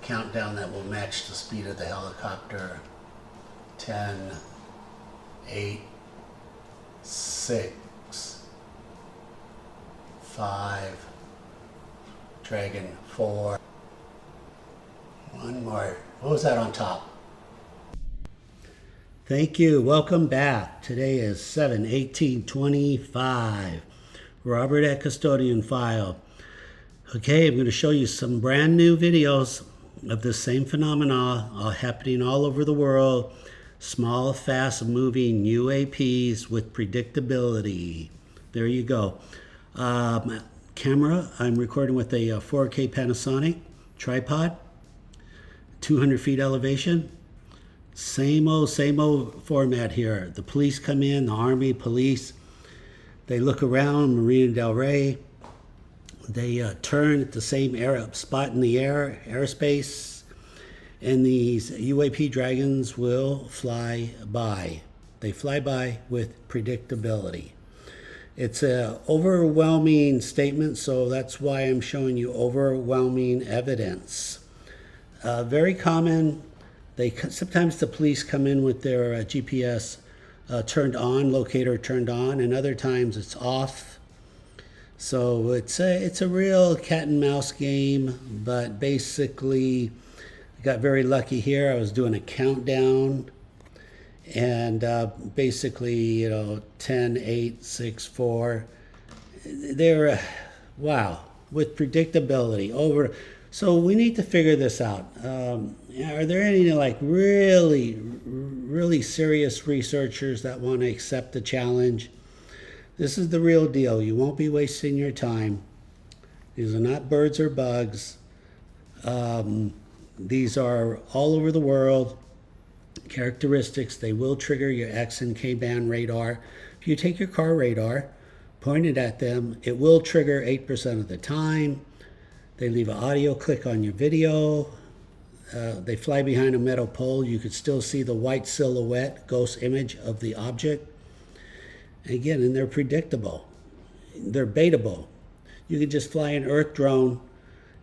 countdown that will match the speed of the helicopter. 10, 8, 6, 5, Dragon 4. One more. What was that on top? Thank you. Welcome back. Today is 7/18/25. Robert at Custodian File. Okay, I'm going to show you some brand new videos of the same phenomena happening all over the world. Small, fast moving UAPs with predictability. There you go. Camera, I'm recording with a 4K Panasonic tripod. 200 feet elevation. Same old format here. The police come in, the Army, police. They look around Marina del Rey. They turn at the same spot in the airspace, and these UAP dragons will fly by. They fly by with predictability. It's an overwhelming statement, so that's why I'm showing you overwhelming evidence. Very common. Sometimes the police come in with their GPS turned on, locator turned on, and other times it's off. So it's a real cat and mouse game, but basically I got very lucky here. I was doing a countdown, and basically, 10, 8, 6, 4. They're, wow, with predictability over. So we need to figure this out. Are there any really serious researchers that want to accept the challenge? This is the real deal. You won't be wasting your time. These are not birds or bugs. These are all over the world. Characteristics, they will trigger your X and K band radar. If you take your car radar, point it at them, it will trigger 8% of the time. They leave an audio click on your video. They fly behind a metal pole. You could still see the white silhouette, ghost image of the object. Again, and they're predictable. They're baitable. You could just fly an Earth drone,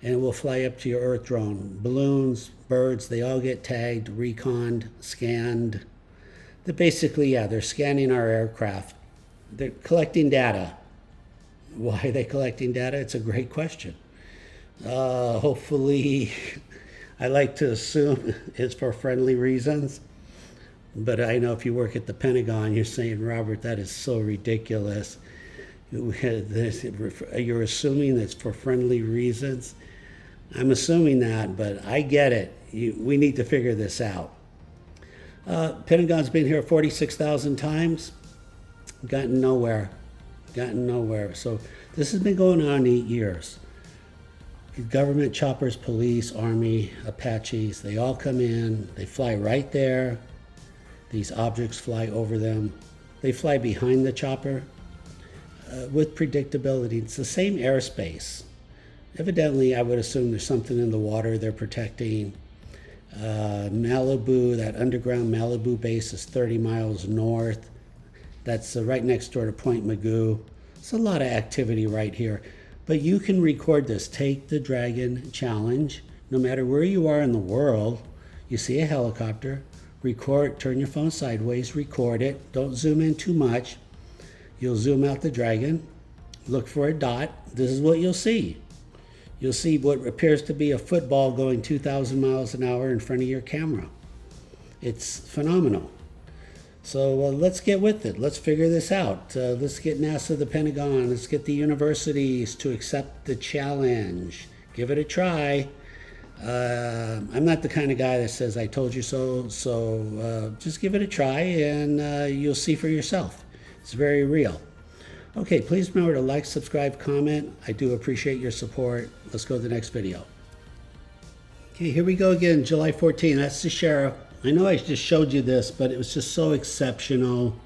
and it will fly up to your Earth drone. Balloons, birds, they all get tagged, reconned, scanned. They're basically, they're scanning our aircraft. They're collecting data. Why are they collecting data? It's a great question. Hopefully, I like to assume it's for friendly reasons, but I know if you work at the Pentagon, you're saying, Robert, that is so ridiculous. You're assuming it's for friendly reasons. I'm assuming that, but I get it. We need to figure this out. Pentagon's been here 46,000 times, gotten nowhere. So this has been going on 8 years. Government choppers, police, Army, Apaches, they all come in, they fly right there. These objects fly over them. They fly behind the chopper with predictability. It's the same airspace. Evidently, I would assume there's something in the water they're protecting. Malibu, that underground Malibu base is 30 miles north. That's right next door to Point Magoo. It's a lot of activity right here. But you can record this. Take the Dragon Challenge. No matter where you are in the world, you see a helicopter, record, turn your phone sideways, record it. Don't zoom in too much. You'll zoom out the Dragon, look for a dot. This is what you'll see. You'll see what appears to be a football going 2,000 miles an hour in front of your camera. It's phenomenal. So let's get with it. Let's figure this out. Let's get NASA, the Pentagon, let's get the universities to accept the challenge. Give it a try. I'm not the kind of guy that says, I told you so. So just give it a try, and you'll see for yourself. It's very real. Okay, please remember to like, subscribe, comment. I do appreciate your support. Let's go to the next video. Okay, here we go again, July 14th. That's the sheriff. I know I just showed you this, but it was just so exceptional.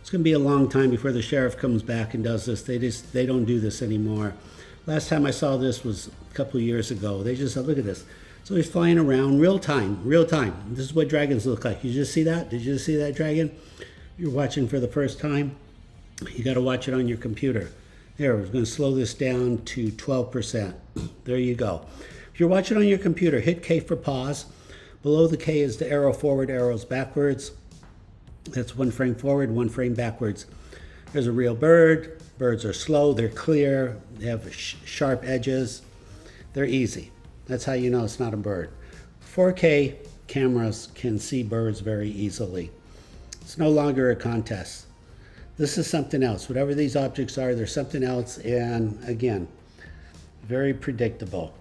It's going to be a long time before the sheriff comes back and does this. They don't do this anymore. Last time I saw this was a couple of years ago. They just said, look at this. So he's flying around real time. This is what dragons look like. You just see that? Did you just see that dragon? You're watching for the first time. You got to watch it on your computer. There, we're going to slow this down to 12%. There you go. If If you're watching on your computer, hit K for pause. Below the K is the arrow forward, arrows backwards. That's 1 frame forward, 1 frame backwards. There's a real bird. Birds are slow, they're clear, they have sharp edges. They're easy. That's how you know it's not a bird. 4K cameras can see birds very easily. It's no longer a contest. This is something else. Whatever these objects are, there's something else, and again, very predictable.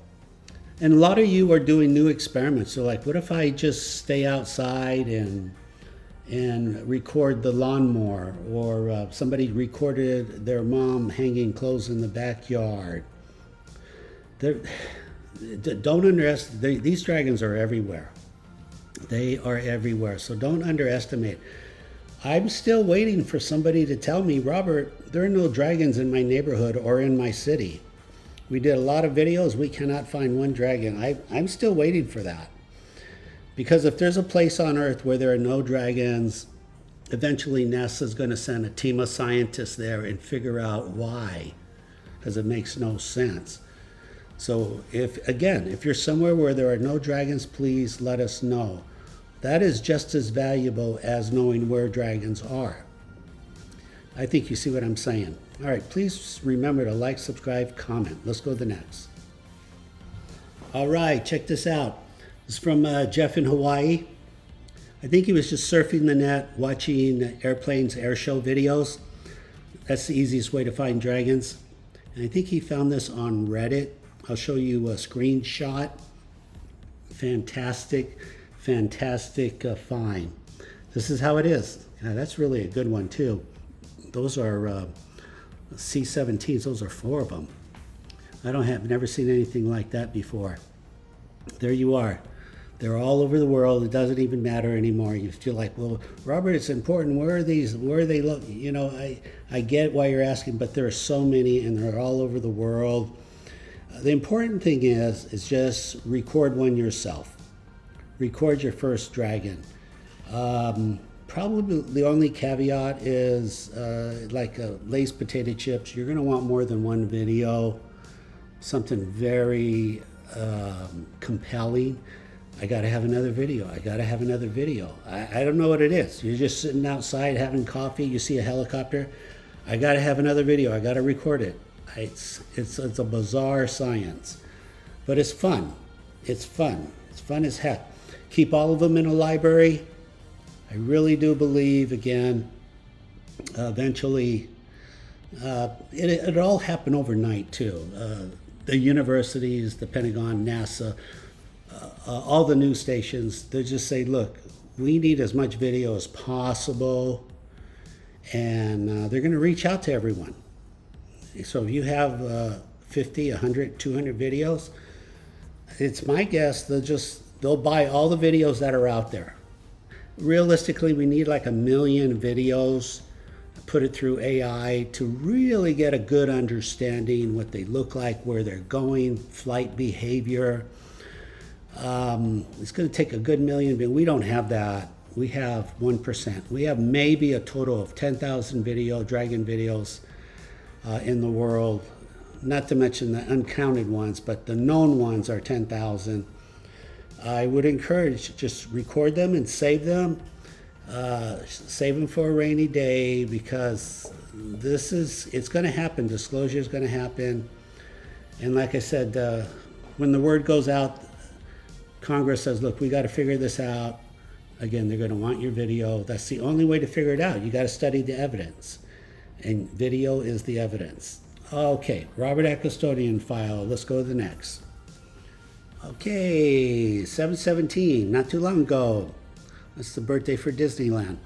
And a lot of you are doing new experiments. So like, what if I just stay outside and record the lawnmower, or somebody recorded their mom hanging clothes in the backyard. Don't underestimate, these dragons are everywhere. They are everywhere, so don't underestimate. I'm still waiting for somebody to tell me, Robert, there are no dragons in my neighborhood or in my city. We did a lot of videos, we cannot find one dragon. I'm still waiting for that. Because if there's a place on Earth where there are no dragons, eventually NASA's going to send a team of scientists there and figure out why, because it makes no sense. So if you're somewhere where there are no dragons, please let us know. That is just as valuable as knowing where dragons are. I think you see what I'm saying. All right, please remember to like, subscribe, comment. Let's go to the next. All right, check this out. This is from Jeff in Hawaii. I think he was just surfing the net, watching airplanes, air show videos. That's the easiest way to find dragons. And I think he found this on Reddit. I'll show you a screenshot. Fantastic, fantastic find. This is how it is. Yeah, that's really a good one too. Those are C-17s. Those are 4 of them. Never seen anything like that before. There you are. They're all over the world. It doesn't even matter anymore. You feel like, well, Robert, it's important. Where are these? Where are they? You know, I get why you're asking, but there are so many, and they're all over the world. The important thing is just record one yourself. Record your first dragon. Probably the only caveat is like Lay's potato chips. You're going to want more than one video. Something very compelling. I got to have another video. I got to have another video. I don't know what it is. You're just sitting outside having coffee. You see a helicopter. I got to have another video. I got to record it. It's a bizarre science, but it's fun. It's fun. It's fun as heck. Keep all of them in a library. I really do believe, again, eventually, it all happened overnight too. The universities, the Pentagon, NASA, all the news stations, they just say, look, we need as much video as possible, and they're going to reach out to everyone. So if you have 50, 100, 200 videos, it's my guess they'll buy all the videos that are out there. Realistically, we need like 1 million videos, put it through AI to really get a good understanding what they look like, where they're going, flight behavior. It's going to take a good million, but we don't have that. We have 1%. We have maybe a total of 10,000 dragon videos in the world, not to mention the uncounted ones, but the known ones are 10,000. I would encourage, just record them and save them. Save them for a rainy day, because it's going to happen. Disclosure is going to happen. And like I said, when the word goes out, Congress says, look, we got to figure this out. Again, they're going to want your video. That's the only way to figure it out. You got to study the evidence. And video is the evidence. Okay, Robert at Custodian file. Let's go to the next. Okay, 7/17, not too long ago. That's the birthday for Disneyland.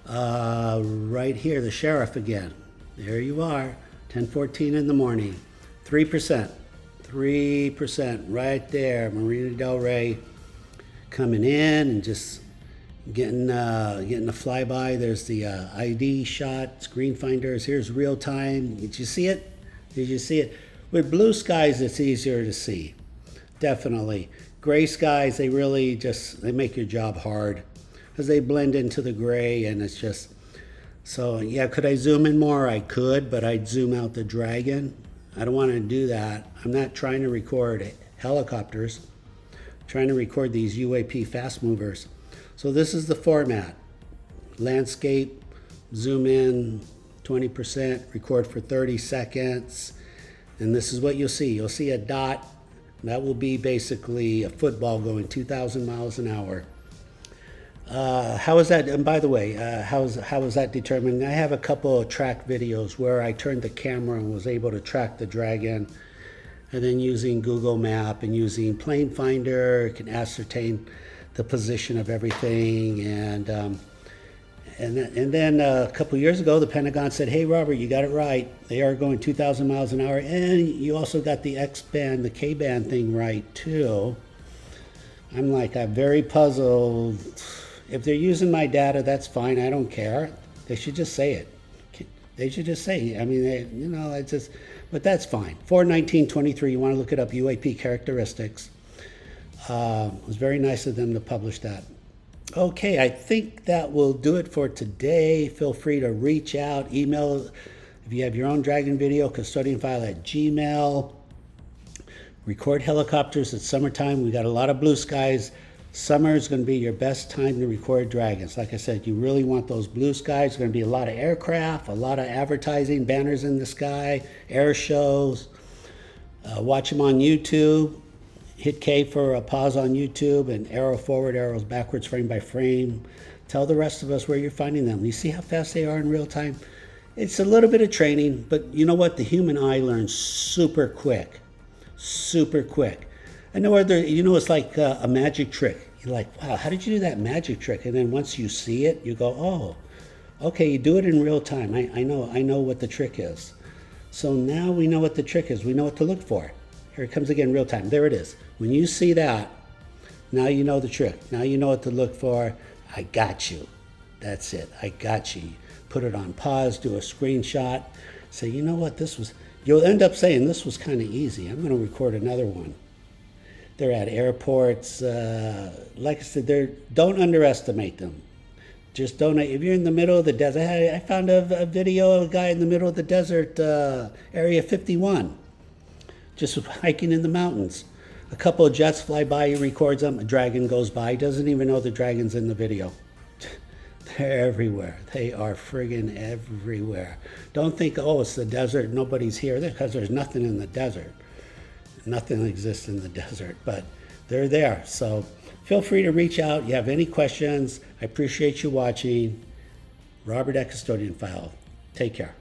Right here, the sheriff again. There you are, 10:14 in the morning. 3%, 3% right there. Marina Del Rey coming in and just getting a flyby. There's the ID shot, screen finders. Here's real time. Did you see it? Did you see it? With blue skies, it's easier to see. Definitely. Gray skies, they really they make your job hard because they blend into the gray, and it's just, so yeah, could I zoom in more? I could, but I'd zoom out the dragon. I don't want to do that. I'm not trying to record helicopters, trying to record these UAP fast movers. So this is the format. Landscape, zoom in 20%, record for 30 seconds. And this is what you'll see. You'll see a dot. That will be basically a football going 2,000 miles an hour. How is that? And by the way, how is that determined? I have a couple of track videos where I turned the camera and was able to track the Dragon, and then using Google Map and using Plane Finder can ascertain the position of everything. And then a couple years ago, the Pentagon said, "Hey, Robert, you got it right. They are going 2,000 miles an hour, and you also got the X-band, the K-band thing right too." I'm very puzzled. If they're using my data, that's fine. I don't care. They should just say it. They should just say it. I mean, but that's fine. 4/19/23, you want to look it up, UAP characteristics. It was very nice of them to publish that. Okay, I think that will do it for today. Feel free to reach out, email if you have your own Dragon video, custodianfile@gmail. Record helicopters. It's summertime. We got a lot of blue skies. Summer is going to be your best time to record Dragons. Like I said, you really want those blue skies. There's going to be a lot of aircraft, a lot of advertising, banners in the sky, air shows. Watch them on YouTube. Hit K for a pause on YouTube and arrow forward, arrows backwards, frame by frame. Tell the rest of us where you're finding them. You see how fast they are in real time? It's a little bit of training, but you know what? The human eye learns super quick. Super quick. I know it's like a magic trick. You're like, wow, how did you do that magic trick? And then once you see it, you go, oh, okay, you do it in real time. I know what the trick is. So now we know what the trick is. We know what to look for. Here it comes again, real time. There it is. When you see that, now you know the trick. Now you know what to look for. I got you. That's it. I got you. Put it on pause, do a screenshot. Say, you know what, you'll end up saying this was kind of easy. I'm going to record another one. They're at airports. Like I said, don't underestimate them. Just don't. If you're in the middle of the desert, I found a video of a guy in the middle of the desert, Area 51, just hiking in the mountains. A couple of jets fly by, he records them. A Dragon goes by, doesn't even know the Dragon's in the video. They're everywhere. They are friggin' everywhere. Don't think, oh, it's the desert, nobody's here, because there's nothing in the desert. Nothing exists in the desert, but they're there. So feel free to reach out. You have any questions. I appreciate you watching. Robert at Custodian File. Take care.